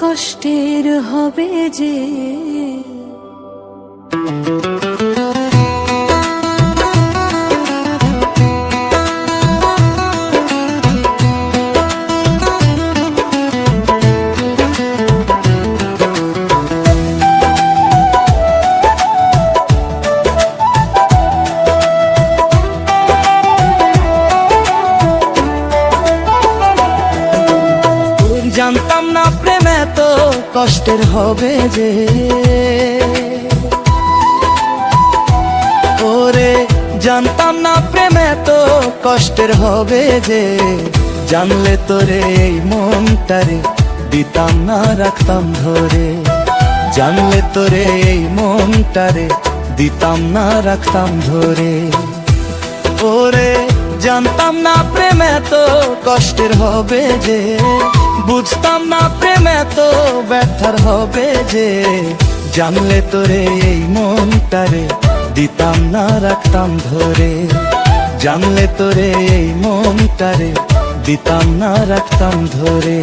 কষ্টের হবে যে। জানতাম না প্রেম এত কষ্টের হবে যে, ওরে জানতাম না প্রেম এত কষ্টের হবে যে। জানলে তোরে এই মনটারে দিতাম না রাখতাম ধরে, জানলে তোরে এই মনটারে দিতাম না রাখতাম ধরে। ওরে জানতাম না প্রেম এত কষ্টের হবে যে, বুঝতাম না প্রেম এত ব্যথার হবে যে। জানলে তোরে এই মনটারে দিতাম না রাখতাম ধরে, জানলে তোরে এই মনটারে দিতাম না রাখতাম ধরে।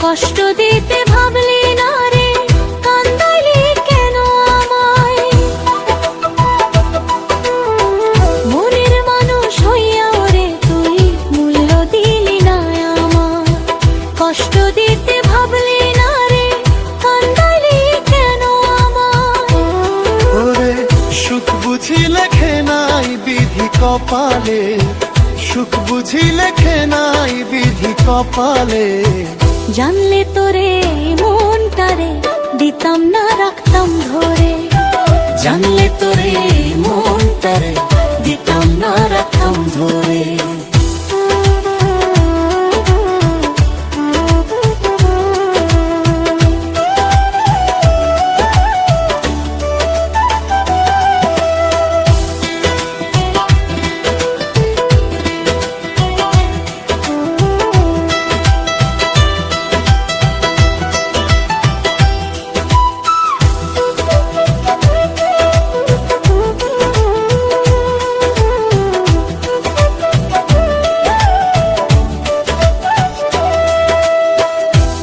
কষ্ট দিতে ভাবলি না রে, কান্দাইলি কেন আমায়? মনের মানুষ হইয়া রে তুই মূল্য দিলি না আমার। কষ্ট দিতে ভাবলি না রে, কান্দাইলি কেন আমায়? ওরে সুখ বুঝি লেখে নাই বিধি কপালে, সুখ বুঝি লেখে নাই বিধি কপালে। জানলে তোরে মনটারে দিতাম না রাখতাম ধরে, জানলে তোরে মনটারে দিতাম না রাখতাম ধরে।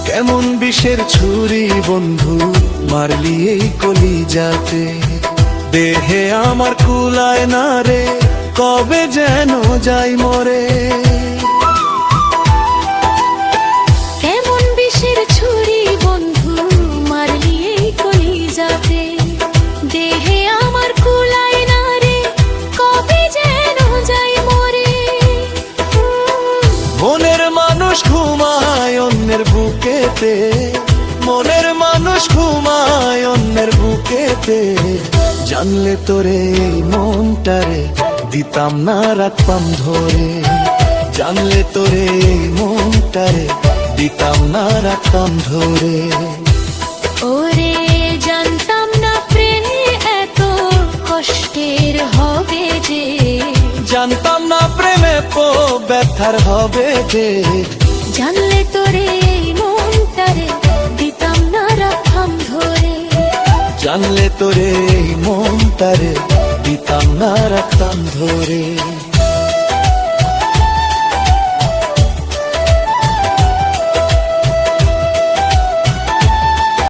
কেমন বিষের ছুরি বন্ধু মারলি এই কলিজাতে, দেহে আমার কুলায় না রে কবে যেন যাই মরে। কেমন বিষের ছুরি বন্ধু মারলি এই কলিজাতে, দেহে আমার কুলায় না রে কবে যেন যাই মরে। মনের মানুষ ঘুমায় অন্যের বুকেতে, মনের মানুষ ঘুমায় অন্যের বুকেতে। জানলে তোরে এই মনটারে দিতাম না রাখতাম ধরে, জানলে তোরে এই মনটারে দিতাম না রাখতাম ধরে। ওরে জানতাম না প্রেমে এত কষ্টের হবে যে, জানতাম না প্রেমে ব্যথার হবে যে। জানলে তোরে এই মনটারে দিতাম না রাখতাম ধরে, জানলে তোরে এই মনটারে দিতাম না রাখতাম ধরে।